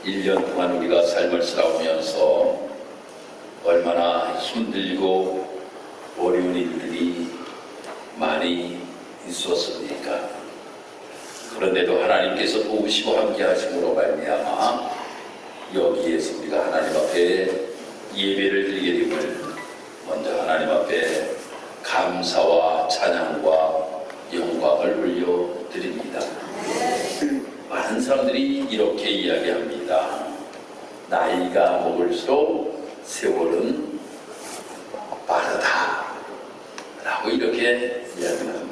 1년 동안 우리가 삶을 살아오면서 얼마나 힘들고 어려운 일들이 많이 있었습니까? 그런데도 하나님께서 도우시고 함께 하심으로 말미암아 여기에서 우리가 하나님 앞에 예배를 드리게 됨을 먼저 하나님 앞에 감사와 찬양과 영광을 올려드립니다. 많은 사람들이 이렇게 이야기합니다. 나이가 먹을수록 세월은 빠르다 라고 이렇게 이야기합니다.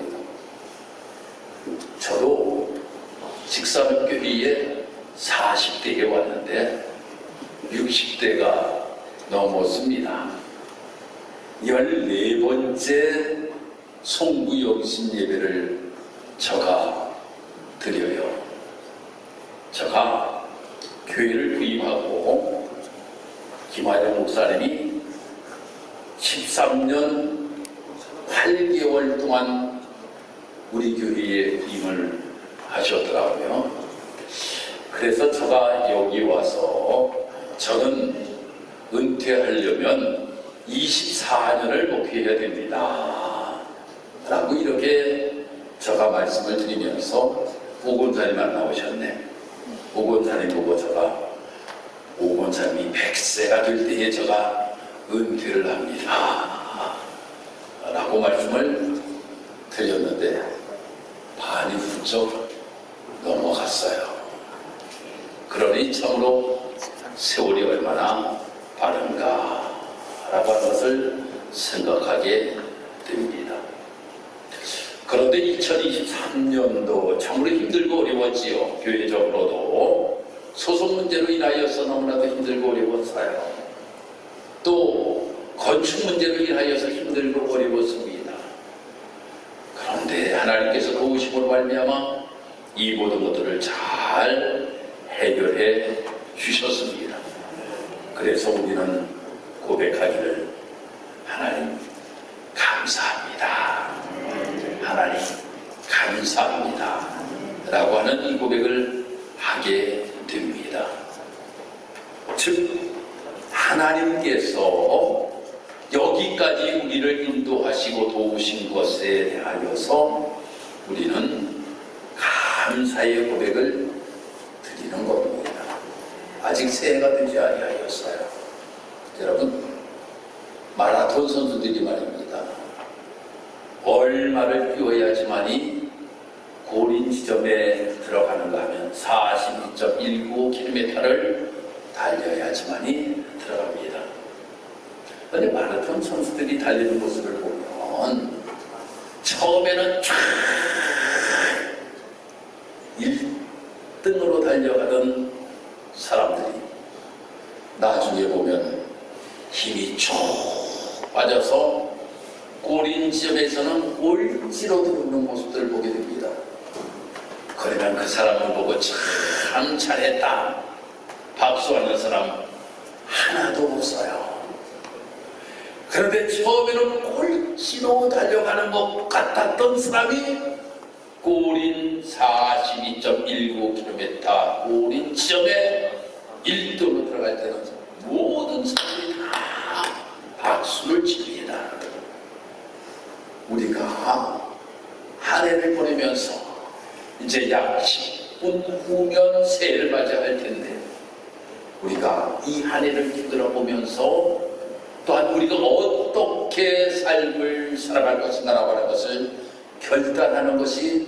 저도 직사학교회에 40대에 왔는데 60대가 넘었습니다. 14번째 송구영신 예배를 저가 드려요. 저가 교회를 부임하고 김화영 목사님이 13년 8개월 동안 우리 교회에 부임을 하셨더라고요. 그래서 제가 여기 와서 저는 은퇴하려면 24년을 목회해야 됩니다 라고 이렇게 제가 말씀을 드리면서 오권사님 안 나오셨네. 오권사님 보고 제가 오권사님이 100세가 될 때에 제가 은퇴를 합니다 라고 말씀을 드렸는데 반이 훌쩍 넘어갔어요. 그러니 참으로 세월이 얼마나 빠른가 라고 하는 것을 생각하게 됩니다. 그런데 2023년도 참으로 힘들고 어려웠지요. 교회적으로도 소송 문제로 인하여서 너무나도 힘들고 어려웠어요. 또 건축 문제로 인하여서 힘들고 어려웠습니다. 그런데 하나님께서 도우심으로 말미암아 이 모든 것들을 잘 해결해 주셨습니다. 그래서 우리는 고백하기를 하나님 감사합니다. 하나님 감사합니다 라고 하는 이 고백을 하게 됩니다. 즉 하나님께서 여기까지 우리를 인도하시고 도우신 것에 대하여서 우리는 감사의 고백을 드리는 겁니다. 아직 새해가 되지 아니하였어요. 여러분, 마라톤 선수들이 말입니다. 얼마를 뛰어야지만이 고린 지점에 들어가는가 하면 42.195km를 달려야지만이 들어갑니다. 그런데 마라톤 선수들이 달리는 모습을 보면 처음에는 쫙 1등으로 달려가던 사람들이 나중에 보면 힘이 쭉 빠져서 꼬린 지점에서는 꼴찌로 들어오는 모습들을 보게 됩니다. 그러면 그 사람을 보고 참 잘했다 박수하는 사람 하나도 없어요. 그런데 처음에는 꼴찌로 달려가는 것 같았던 사람이 꼬린 42.195km 꼬린 지점에 1등으로 들어갈 때는 모든 사람들이 다 박수를 칩니다. 우리가 한 해를 보내면서 이제 약 10분 후면 새해를 맞이할 텐데 우리가 이 한 해를 뒤돌아보면서 또한 우리가 어떻게 삶을 살아갈 것인가라고 하는 것을 결단하는 것이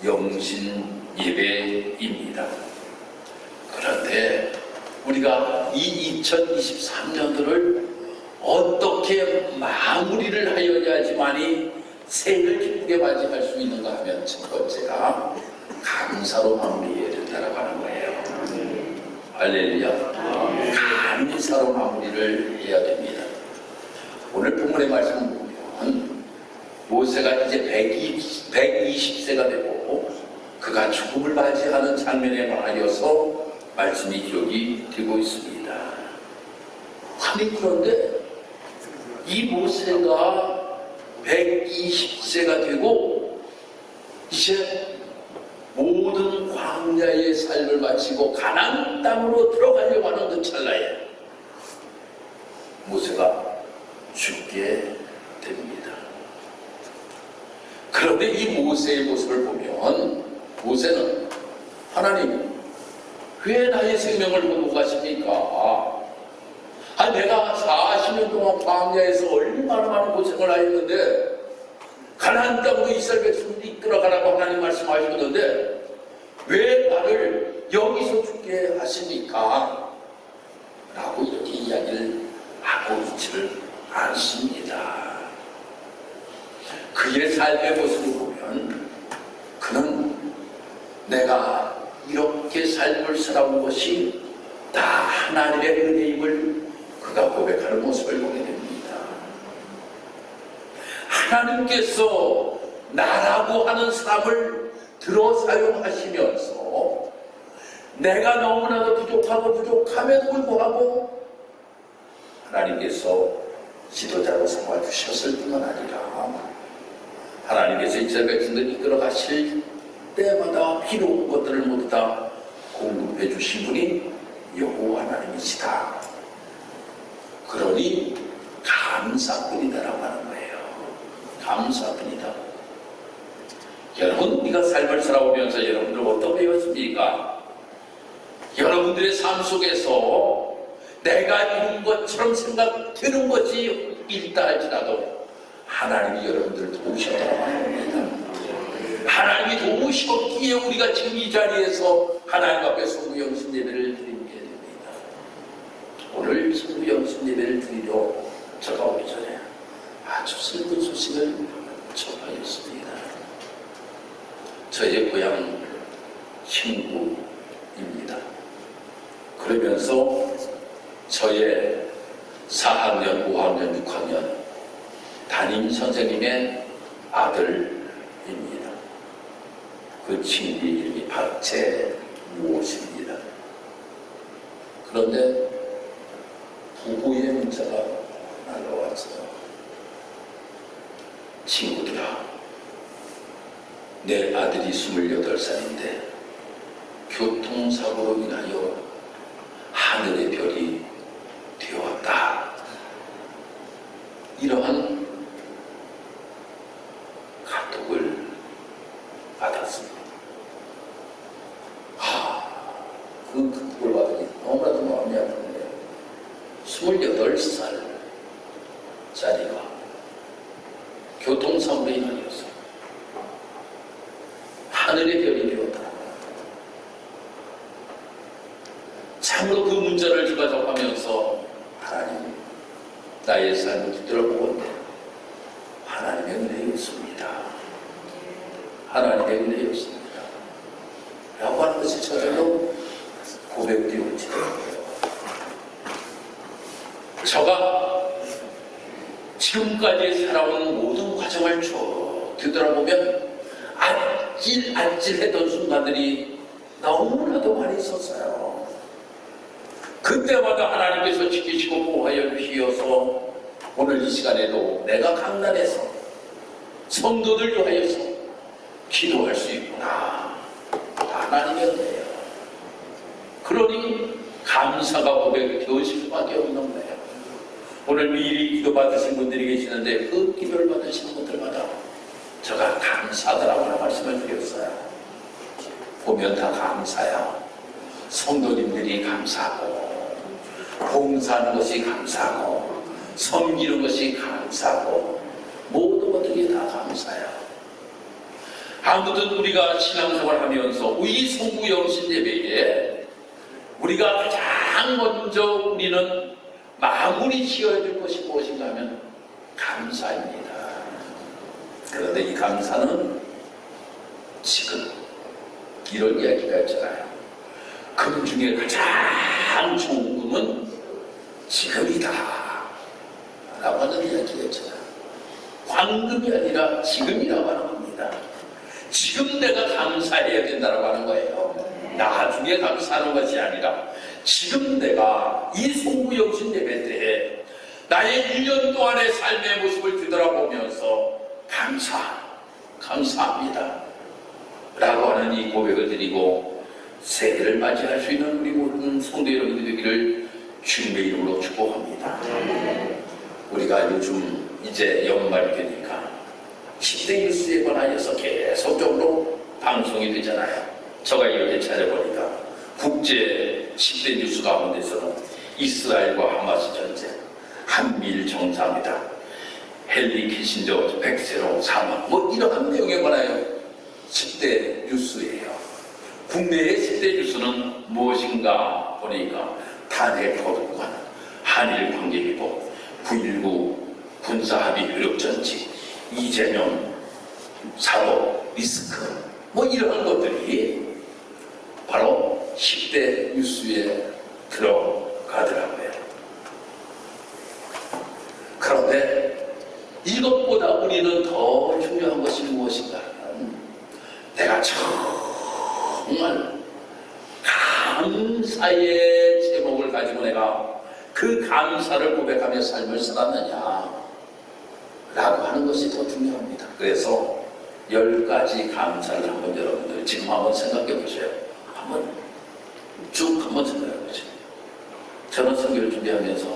송구영신 예배입니다. 그런데 우리가 이 2023년도를 어떻게 마무리를 하여야지만이 새해를 기쁘게 맞이할 수 있는가 하면 첫 번째가 감사로 마무리해야 된다고 하는 거예요. 할렐루야. 감사로 마무리를 해야 됩니다. 오늘 본문의 말씀을 보면 모세가 이제 120세가 되고 그가 죽음을 맞이하는 장면에 관하여서 말씀이 기록이 되고 있습니다. 아니 그런데 이 모세가 120세가 되고 이제 모든 광야의 삶을 마치고 가나안 땅으로 들어가려고 하는 그 찰나에 모세가 죽게 됩니다. 그런데 이 모세의 모습을 보면 모세는 하나님 왜 나의 생명을 보고 가십니까? 내가 40년 동안 광야에서 얼마나 많은 고생을 하였는데 가나안 땅으로 이스라엘 백성을 이끌어가라고 하나님 말씀하셨는데 왜 나를 여기서 죽게 하십니까? 라고 이렇게 이야기를 하고 있지를 않습니다. 그의 삶의 모습을 보면 그는 내가 이렇게 삶을 살아온 것이 다 하나님의 은혜임을 그가 고백하는 모습을 보게 됩니다. 하나님께서 나라고 하는 사람을 들어 사용하시면서 내가 너무나도 부족하고 부족함에도 불구하고 하나님께서 지도자로 삼아주셨을 뿐만 아니라 하나님께서 이스라엘 백성들을 이끌어 가실 때마다 필요한 것들을 모두 다 공급해 주신 분이 여호와 하나님이시다. 그러니 감사뿐이다라고 하는 거예요. 감사뿐이다. 여러분, 우리가 삶을 살아오면서 여러분들 어떤 배웠습니까? 여러분들의 삶 속에서 내가 이룬 것처럼 생각되는 것이 있다 할지라도 하나님이 여러분들을 도우셨다고 합니다. 하나님이 도우셨기에 우리가 지금 이 자리에서 하나님 앞에 성부영신 예배를 드리게 됩니다. 오늘 성부영신 예배를 드리러 제가 오기 전에 아주 슬픈 소식을 접하였습니다. 저의 고향 친구입니다. 그러면서 저의 4학년, 5학년, 6학년 담임 선생님의 아들입니다. 그 친구의 이름이 박재무엇입니다. 그런데 부부의 문자가 날라왔어요. 친구들아, 내 아들이 28살인데 교통사고로 인하여 하늘의 별이 되었다. 이러한 카톡을 받았습니다. 그 카톡을 받으니 너무나도 마음이 아픈데 28살짜리가 교통사고로 인하여서 하늘의 별이 되었다. 참으로 그 문자를 제가 접하면서 하나님, 나의 삶을 뒤돌아보건대 하나님의 은혜였습니다. 하나님의 은혜였습니다. 라고 하는 것이 저절로 고백되어지더라고요. 저가 지금까지 살아온 모든 과정을 쭉 뒤돌아보면 아찔아찔했던 순간들이 너무나도 많이 있었어요. 그때마다 하나님께서 지키시고 보호하여 주시어서 오늘 이 시간에도 내가 강단에서 성도들 위하여서 기도할 수 있구나. 하나님의 은혜예요. 그러니 감사가 고백되어질 수밖에 없는 거예요. 오늘 미리 기도 받으신 분들이 계시는데 그 기도를 받으시는 분들마다 제가 감사하다라고 하는 말씀을 드렸어요. 보면 다 감사야. 성도님들이 감사하고 봉사하는 것이 감사하고 섬기는 것이 감사하고 모든 것들이 다 감사야. 아무튼 우리가 신앙생활 하면서 이 성부영신 예배에 우리가 가장 먼저 우리는 마무리 지어야 될 것이 무엇인가 하면 감사입니다. 그런데 이 감사는 지금 이런 이야기가 있잖아요. 금 중에 가장 좋은 금은 지금이다 라고 하는 이야기가 있잖아요. 황금이 아니라 지금이라고 하는 겁니다. 지금 내가 감사해야 된다고 하는 거예요. 나중에 감사하는 것이 아니라 지금 내가 이 성부영신 예배 때에 나의 1년 동안의 삶의 모습을 뒤돌아보면서 감사합니다 라고 하는 이 고백을 드리고 새해를 맞이할 수 있는 우리 모든 성도 여러분들이 되기를 주님의 이름으로 축복합니다. 우리가 요즘 이제 연말이 되니까 10대 뉴스에 관하여서 계속적으로 방송이 되잖아요. 제가 이렇게 찾아보니까 국제 10대 뉴스 가운데서는 이스라엘과 하마스 전쟁, 한미일 정상회담, 헨리 키신저 백세로 사망, 뭐 이러한 내용에 관하여 10대 뉴스예요. 국내의 10대 뉴스는 무엇인가 보니까 탄핵 거부권, 한일 관계 회복, 9.19 군사합의 효력정지, 이재명 사법 리스크, 뭐 이러한 것들이 바로 10대 뉴스에 들어가더라고요. 그런데 이것보다 우리는 더 중요한 것이 무엇인가 하면 내가 정말 감사의 제목을 가지고 내가 그 감사를 고백하며 삶을 살았느냐 라고 하는 것이 더 중요합니다. 그래서 10가지 감사를 한번 여러분들 지금 한번 생각해 보세요. 쭉 한번 생각해 보세요. 저는 설교를 준비하면서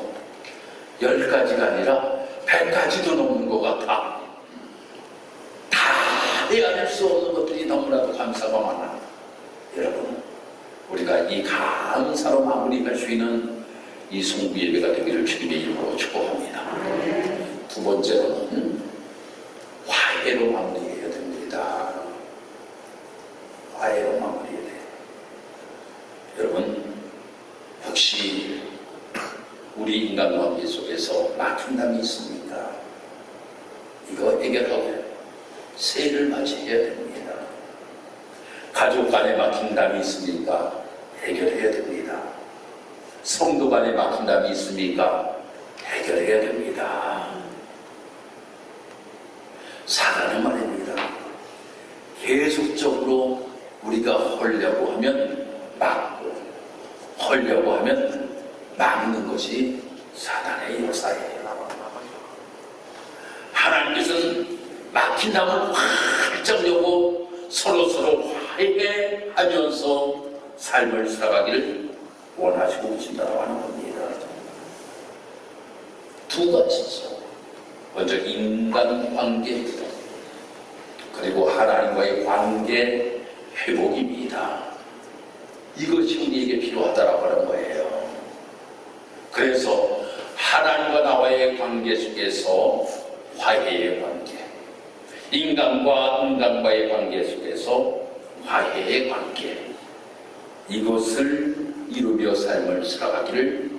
10가지가 아니라 100가지도 넘는 것 같아. 다 헤아릴 수 없는 것들이 너무나도 감사가 많아. 여러분, 우리가 이 감사로 마무리할 수 있는 이 송구 예배가 되기를 주님의 이름으로 축복합니다. 두 번째로는 화해로 마무리해야 됩니다. 화해로 마무리해야 돼요. 여러분, 혹시 우리 인간관계 속에서 막힌 담이 있습니까? 이거 해결하고 새해를 맞이해야 됩니다. 가족 간에 막힌 담이 있습니까? 해결해야 됩니다. 성도 간에 막힌 담이 있습니까? 해결해야 됩니다. 사단은 말입니다. 계속적으로 우리가 헐려고 하면 막고, 헐려고 하면 막는 것이 사단의 역사예요. 하나님께서는 막힌 담을 활짝 열고 서로 화해하면서 삶을 살아가기를 원하시고 계신다고 하는 겁니다. 두 가지죠. 먼저 인간관계 그리고 하나님과의 관계 회복입니다. 이것이 우리에게 필요하다라고 하는 거예요. 그래서 하나님과 나와의 관계 속에서 화해의 관계, 인간과 인간과의 관계 속에서 화해의 관계, 이것을 이루며 삶을 살아가기를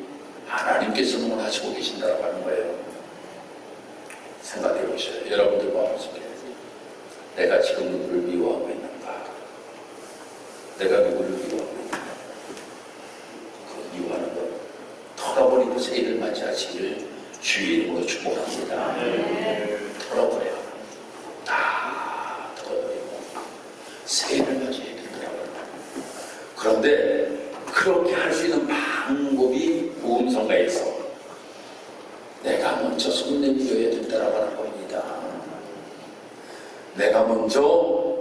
하나님께서 원하시고 계신다고 하는 거예요. 생각해 보세요. 여러분들 마음속에 내가 지금 누구를 미워하고 있는가? 내가 누구를 미워하고 있는가? 그 미워하는 것 털어버리고 새해를 맞이하시기를 주의 이름으로 축복합니다. 털어버려요. 다 털어버리고 새해를 맞이해야 된다고요. 그런데 그렇게 할 수 있는 방법이 복음성가에서 내가 먼저 손 내밀어야 된다고 하는 겁니다. 내가 먼저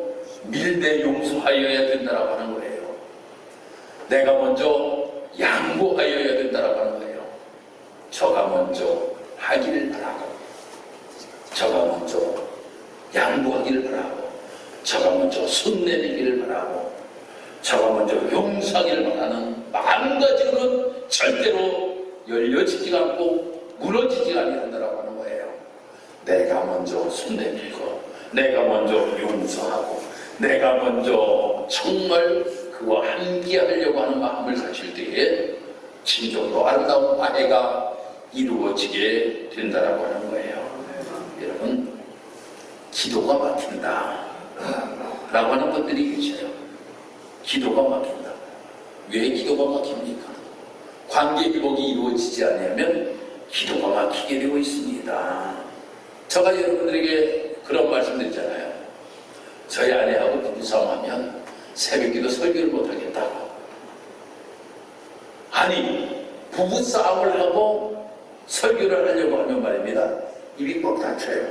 밀대 용서하여야 된다고 하는 거예요. 내가 먼저 양보하여야 된다고 하는 거예요. 저가 먼저 하기를 바라고, 저가 먼저 양보하기를 바라고, 저가 먼저 손 내밀기를 바라고, 저가 먼저 용서하기를 바라는 마음가짐으로는 절대로 열려지지 않고 무너지지 아니한다라고 하는 거예요. 내가 먼저 손 내밀고, 내가 먼저 용서하고, 내가 먼저 정말 그와 함께 하려고 하는 마음을 가질 때에 진정으로 아름다운 화해가 이루어지게 된다라고 하는 거예요. 여러분, 기도가 막힌다 라고 하는 것들이 계셔요. 기도가 막힌다. 왜 기도가 막힙니까? 관계 회복이 이루어지지 않으면 기도가 막히게 되고 있습니다. 제가 여러분들에게 그런 말씀 드리잖아요. 저희 아내하고 부부싸움하면 새벽기도 설교를 못하겠다고. 아니, 부부싸움을 하고 설교를 하려고 하면 말입니다. 입이 꽉 닫혀요.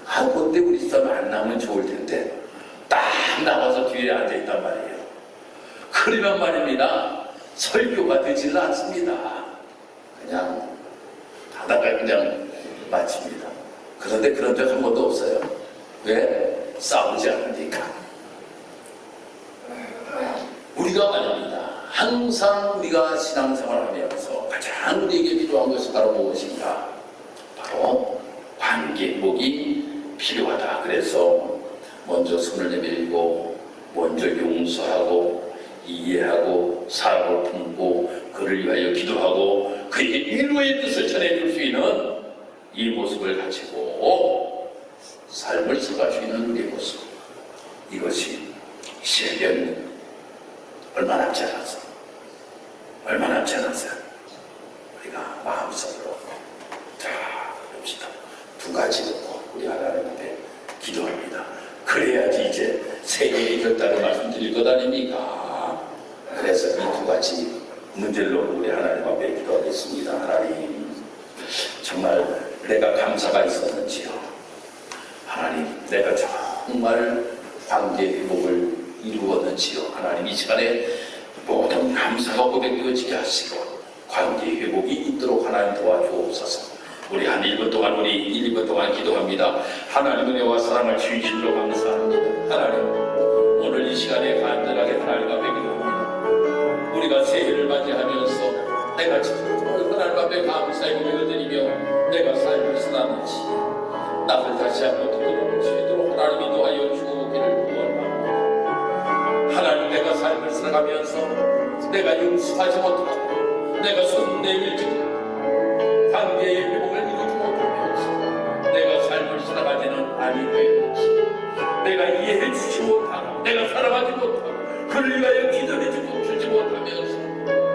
아, 그때 우리 싸움 안 나면 좋을 텐데 딱 막 나와서 뒤에 앉아있단 말이에요. 그러면 말입니다, 설교가 되지는 않습니다. 그냥 하다가 그냥 마칩니다. 그런데 그런 적 한 번도 없어요. 왜? 싸우지 않으니까. 우리가 말입니다, 항상 우리가 신앙생활을 하면서 가장 우리에게 필요한 것이 바로 무엇인가? 바로 관계 회복이 필요하다. 그래서 먼저 손을 내밀고, 먼저 용서하고, 이해하고, 사랑을 품고, 그를 위하여 기도하고, 그의 위로의 뜻을 전해줄 수 있는 이 모습을 가지고 삶을 살아갈 수 있는 우리의 모습, 이것이 시대는 얼마 남지 않았어. 얼마 남지 않았어요. 우리가 마음속으로 자 봅시다. 두 가지 놓고 우리 하나님 앞에 기도합니다. 그래야지 이제 세계의 결단을 말씀드릴 것 아닙니까? 그래서 이 두 가지 문제를 놓고 우리 하나님 앞에 기도하겠습니다. 하나님, 정말 내가 감사가 있었는지요? 하나님, 내가 정말 관계 회복을 이루었는지요? 하나님, 이 시간에 모든 감사가 고백되어지게 하시고 관계 회복이 있도록 하나님 도와주옵소서. 우리 한 1분 동안, 우리 1분 동안 기도합니다. 하나님 은혜와 사랑을 진실로 감사합니다. 하나님, 오늘 이 시간에 간절하게 하나님 앞에 기도합니다. 우리가 새해를 맞이하면서 내가 정말 하나님 앞에 감사의 고백을 드리며 내가 삶을 살았는지 나를 다시 한번 되돌아볼 수 있도록 하나님이 도와여 주기를 원합니다. 하나님, 내가 삶을 살아가면서 내가 용서하지 못하고 내가 손 내밀지 못하고 관계의 회복을 이루지 못하면서 내가 삶을 살아가지는 아니되는지, 내가 이해해 주지 못하고 내가 사랑하지 못하고 그를 위하여 기도해 주지 못하면서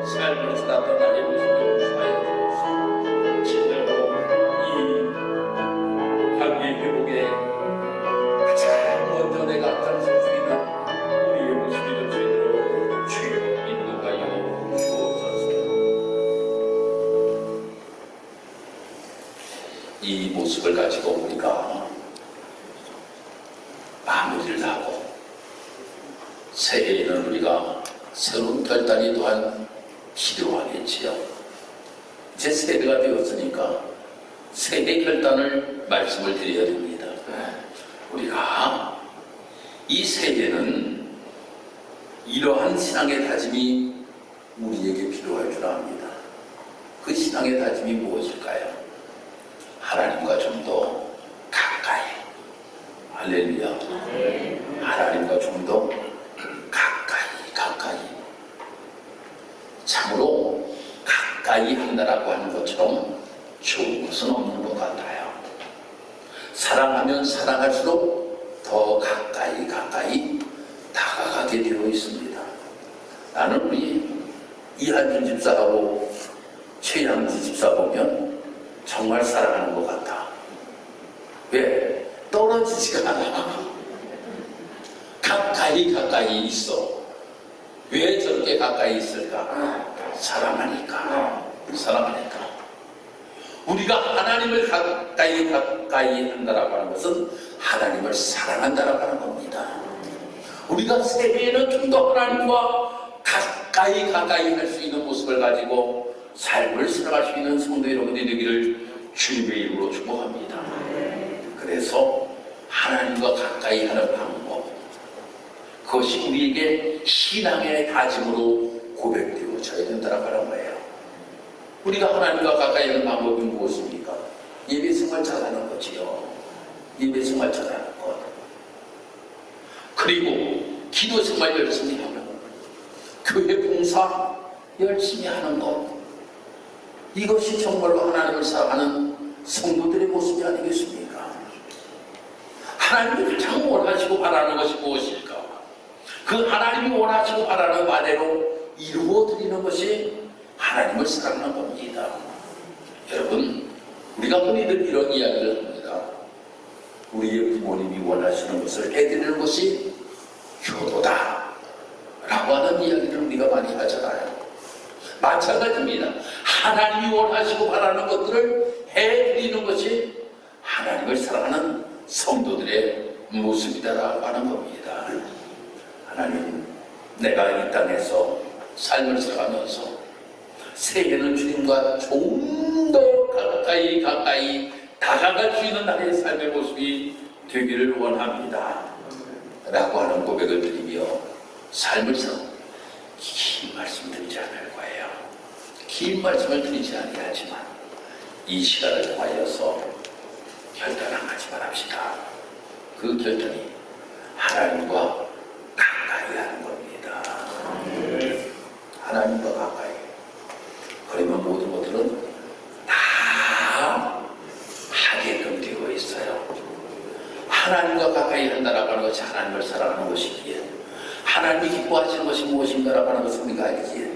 삶을 살았던 나의 모습을 용서하여 주옵소서. 진정으로 이 관계 회복에 가장 먼저 내가 앞장설 수 있는 우리의 모습이 될 수 있도록 주여 인도하여 주옵소서. 이 모습을 가지고 우리가 마무리를 하고 새해에는 우리가 새로운 결단이 또한 필요하겠지요. 이제 새해가 되었으니까 새해 결단을 말씀을 드려야 됩니다. 우리가 이 새해는 이러한 신앙의 다짐이 우리에게 필요할 줄 압니다. 그 신앙의 다짐이 무엇일까요? 하나님과 좀 더 가까이, 할렐루야, 하나님과 좀 더 가까이, 참으로 가까이 한다라고 하는 것처럼 좋은 것은 없는 것 같아요. 사랑하면 사랑할수록 더 가까이 다가가게 되어 있습니다. 나는 우리 이한준 집사하고 최양지 집사 보면 정말 사랑하는 것 같아. 왜? 떨어지지가 않아. 가까이 있어. 왜 저렇게 가까이 있을까? 사랑하니까. 우리가 하나님을 가까이 한다라고 하는 것은 하나님을 사랑한다라고 하는 겁니다. 우리가 새해에는 좀 더 하나님과 가까이 할 수 있는 모습을 가지고 삶을 살아갈 수 있는 성도 여러분들이 되기를 주님의 이름으로 축복합니다. 그래서 하나님과 가까이 하는 방법, 그것이 우리에게 신앙의 다짐으로 고백되어져야 된다고 하는 거예요. 우리가 하나님과 가까이 하는 방법이 무엇입니까? 예배 생활 잘하는 거지요. 예배 생활 잘하는 것. 그리고 기도 생활 열심히 하는 것. 교회 봉사 열심히 하는 것. 이것이 정말로 하나님을 사랑하는 성도들의 모습이 아니겠습니까? 하나님이 가장 원하시고 바라는 것이 무엇일까? 그 하나님이 원하시고 바라는 바대로 이루어드리는 것이 하나님을 사랑하는 겁니다. 여러분, 우리가 흔히들 이런 이야기를 합니다. 우리의 부모님이 원하시는 것을 해드리는 것이 효도다 라고 하는 이야기를 우리가 많이 하잖아요. 마찬가지입니다. 하나님이 원하시고 바라는 것들을 해드리는 것이 하나님을 사랑하는 성도들의 모습이다라고 하는 겁니다. 하나님, 내가 이 땅에서 삶을 살아가면서 새해는 주님과 좀 더 가까이 다가갈 수 있는 나의 삶의 모습이 되기를 원합니다 라고 하는 고백을 드리며 삶을 살아 긴 말씀 드리지 않을 거예요. 긴 말씀을 드리지 아니하지만 이 시간을 통하여서 결단 한 가지만 합시다. 그 결단이 하나님과 가까이 하는 겁니다. 하나님과 가까이. 그러면 모든 것들은 다 하게끔 되어 있어요. 하나님과 가까이 한다라고 하는 것이 하나님을 사랑하는 것이기에, 하나님이 기뻐하시는 것이 무엇인가라고 하는 것을 우리가 알기에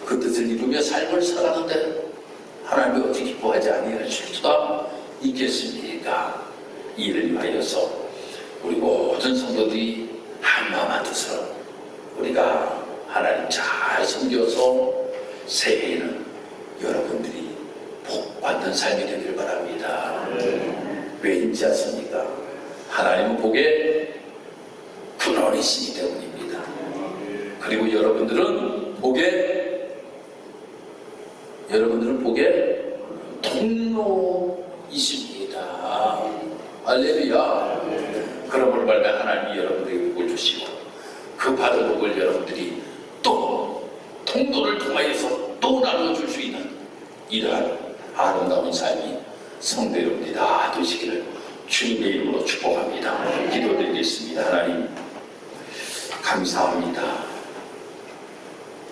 그 뜻을 이루며 삶을 살아가는데 하나님이 어찌 기뻐하지 아니하실 수가 있겠습니까? 이를 위하여서 우리 모든 성도들이 한마음 한뜻으로 우리가 하나님 잘 섬겨서 새해에는 여러분들이 복받는 삶이 되기를 바랍니다. 왜인지 아십니까? 하나님은 복의 근원이시기 때문입니다. 그리고 여러분들은 복의 통로이십니다. 할렐루야. 그러므로 말미암아 하나님이 여러분들에게 복을 주시고 그 받은 복을 여러분들이 또 통로를 통하여서 또 나눠줄 수 있는 이러한 아름다운 삶이 성도 여러분들이 다 되시기를 주님의 이름으로 축복합니다. 기도드리겠습니다. 하나님 감사합니다.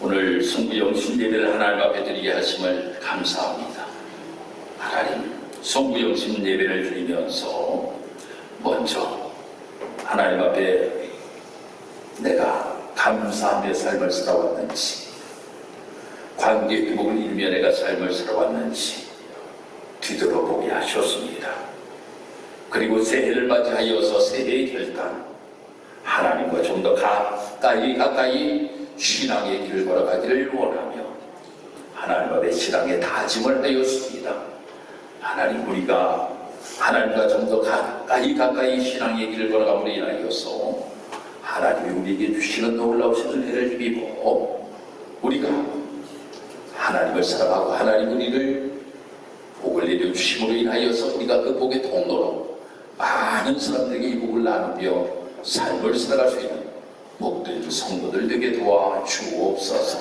오늘 성부영신 예배를 하나님 앞에 드리게 하심을 감사합니다. 하나님 성부영신 예배를 드리면서 먼저 하나님 앞에 내가 감사하며 삶을 살아왔는지, 관계 회복을 이루며 내가 삶을 살아왔는지 뒤돌아보게 하셨습니다. 그리고 새해를 맞이하여서 새해의 결단, 하나님과 좀 더 가까이 신앙의 길을 걸어가기를 원하며 하나님 앞에 신앙의 다짐을 하였습니다. 하나님, 우리가 하나님과 좀 더 가까이 신앙의 길을 걸어감으로 인하여서 하나님이 우리에게 주시는 놀라우신 은혜를 힘입어 우리가 하나님을 사랑하고 하나님 우리를 복을 내려주심으로 인하여서 우리가 그 복의 통로로 많은 사람들에게 이 복을 나누며 삶을 살아갈 수 있는 복된 성도들 되게 도와주옵소서.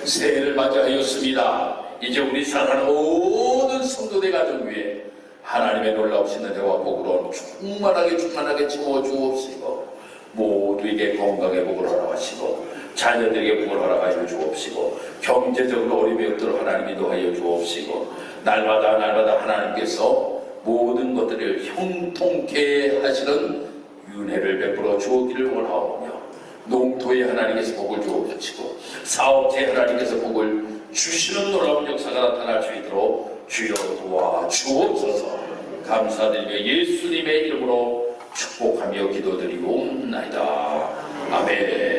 새해를 맞이하였습니다. 이제 우리 사랑하는 모든 성도들 가정 위에 하나님의 놀라우신 은혜와 복으로 충만하게 채워주옵시고 모두에게 건강의 복을 허락하시고 자녀들에게 복을 허락하여 주옵시고 경제적으로 어려움이 없도록 하나님이 도와여 주옵시고 날마다 하나님께서 모든 것들을 형통케 하시는 윤회를 베풀어 주옵기를 원하오며 농토에 하나님께서 복을 주옵시고 사업체에 하나님께서 복을 주시는 놀라운 역사가 나타날 수 있도록 주여 도와주옵소서. 감사드리며 예수님의 이름으로 축복하며 기도드리고 옵나이다. 아멘.